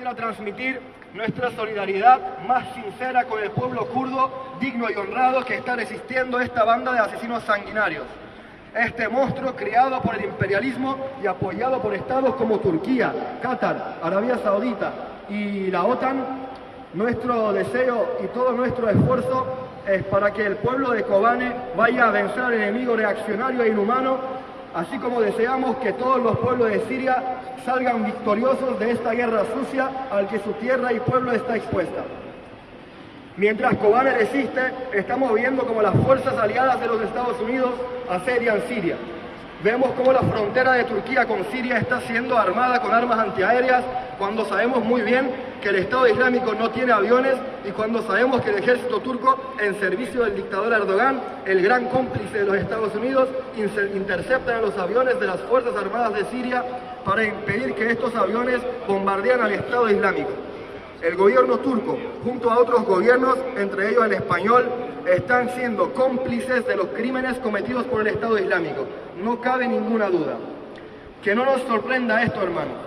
quisiera transmitir nuestra solidaridad más sincera con el pueblo kurdo, digno y honrado, que está resistiendo esta banda de asesinos sanguinarios. Este monstruo creado por el imperialismo y apoyado por estados como Turquía, Qatar, Arabia Saudita y la OTAN, nuestro deseo y todo nuestro esfuerzo es para que el pueblo de Kobane vaya a vencer al enemigo reaccionario e inhumano, así como deseamos que todos los pueblos de Siria salgan victoriosos de esta guerra sucia al que su tierra y pueblo está expuesta. Mientras Kobane resiste, estamos viendo como las fuerzas aliadas de los Estados Unidos asedian Siria. Vemos cómo la frontera de Turquía con Siria está siendo armada con armas antiaéreas, cuando sabemos muy bien que el Estado Islámico no tiene aviones y cuando sabemos que el ejército turco, en servicio del dictador Erdogan, el gran cómplice de los Estados Unidos, interceptan a los aviones de las Fuerzas Armadas de Siria para impedir que estos aviones bombardean al Estado Islámico. El gobierno turco, junto a otros gobiernos, entre ellos el español, están siendo cómplices de los crímenes cometidos por el Estado Islámico. No cabe ninguna duda. Que no nos sorprenda esto, hermanos.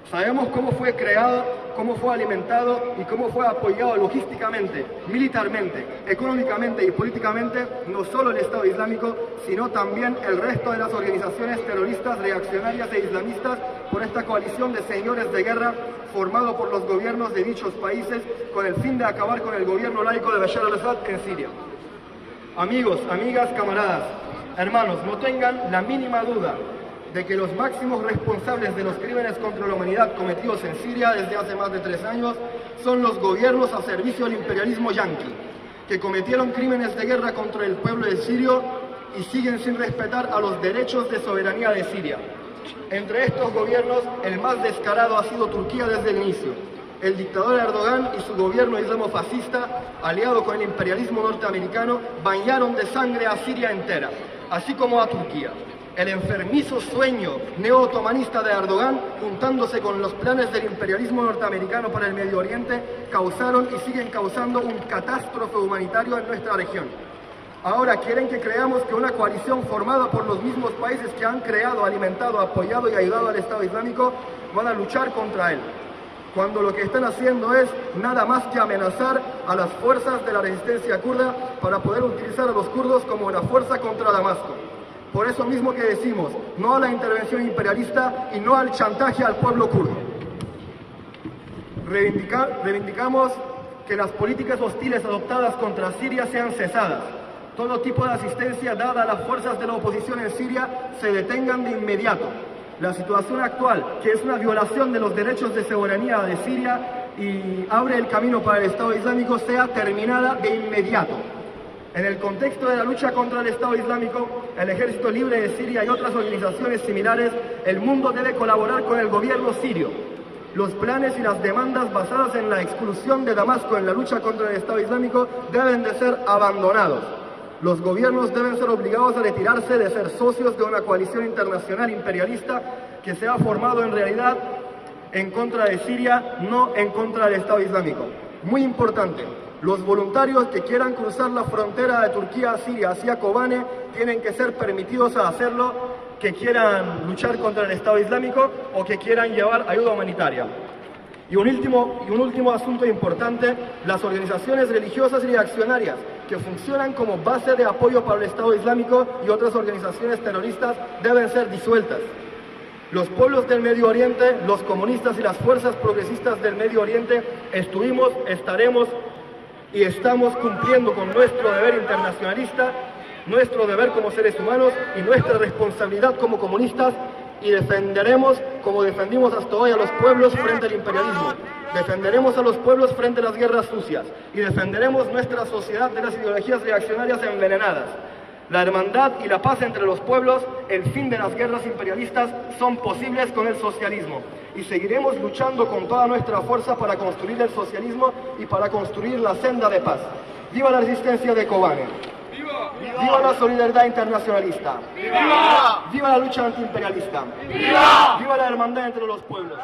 Sabemos cómo fue creado, cómo fue alimentado y cómo fue apoyado logísticamente, militarmente, económicamente y políticamente, no solo el Estado Islámico, sino también el resto de las organizaciones terroristas, reaccionarias e islamistas por esta coalición de señores de guerra formado por los gobiernos de dichos países con el fin de acabar con el gobierno laico de Bashar al-Assad en Siria. Amigos, amigas, camaradas, hermanos, no tengan la mínima duda de que los máximos responsables de los crímenes contra la humanidad cometidos en Siria desde hace más de 3 años son los gobiernos a servicio del imperialismo yanqui, que cometieron crímenes de guerra contra el pueblo de sirio y siguen sin respetar a los derechos de soberanía de Siria. Entre estos gobiernos, el más descarado ha sido Turquía desde el inicio. El dictador Erdogan y su gobierno islamofascista, aliado con el imperialismo norteamericano, bañaron de sangre a Siria entera, así como a Turquía. El enfermizo sueño neo-otomanista de Erdogan, juntándose con los planes del imperialismo norteamericano para el Medio Oriente, causaron y siguen causando un catástrofe humanitario en nuestra región. Ahora quieren que creamos que una coalición formada por los mismos países que han creado, alimentado, apoyado y ayudado al Estado Islámico van a luchar contra él, cuando lo que están haciendo es nada más que amenazar a las fuerzas de la resistencia kurda para poder utilizar a los kurdos como una fuerza contra Damasco. Por eso mismo que decimos no a la intervención imperialista y no al chantaje al pueblo kurdo. Reivindicamos que las políticas hostiles adoptadas contra Siria sean cesadas. Todo tipo de asistencia dada a las fuerzas de la oposición en Siria se detengan de inmediato. La situación actual, que es una violación de los derechos de soberanía de Siria y abre el camino para el Estado Islámico, sea terminada de inmediato. En el contexto de la lucha contra el Estado Islámico, el Ejército Libre de Siria y otras organizaciones similares, el mundo debe colaborar con el gobierno sirio. Los planes y las demandas basadas en la exclusión de Damasco en la lucha contra el Estado Islámico deben de ser abandonados. Los gobiernos deben ser obligados a retirarse de ser socios de una coalición internacional imperialista que se ha formado en realidad en contra de Siria, no en contra del Estado Islámico. Muy importante, los voluntarios que quieran cruzar la frontera de Turquía a Siria hacia Kobane tienen que ser permitidos a hacerlo, que quieran luchar contra el Estado Islámico o que quieran llevar ayuda humanitaria. Y un último asunto importante, las organizaciones religiosas y reaccionarias que funcionan como base de apoyo para el Estado Islámico y otras organizaciones terroristas deben ser disueltas. Los pueblos del Medio Oriente, los comunistas y las fuerzas progresistas del Medio Oriente estuvimos, estaremos y estamos cumpliendo con nuestro deber internacionalista, nuestro deber como seres humanos y nuestra responsabilidad como comunistas, y defenderemos, como defendimos hasta hoy, a los pueblos frente al imperialismo. Defenderemos a los pueblos frente a las guerras sucias y defenderemos nuestra sociedad de las ideologías reaccionarias envenenadas. La hermandad y la paz entre los pueblos, el fin de las guerras imperialistas, son posibles con el socialismo. Y seguiremos luchando con toda nuestra fuerza para construir el socialismo y para construir la senda de paz. ¡Viva la resistencia de Kobane! ¡Viva! ¡Viva la solidaridad internacionalista! ¡Viva! ¡Viva la lucha antiimperialista! ¡Viva! ¡Viva la hermandad entre los pueblos!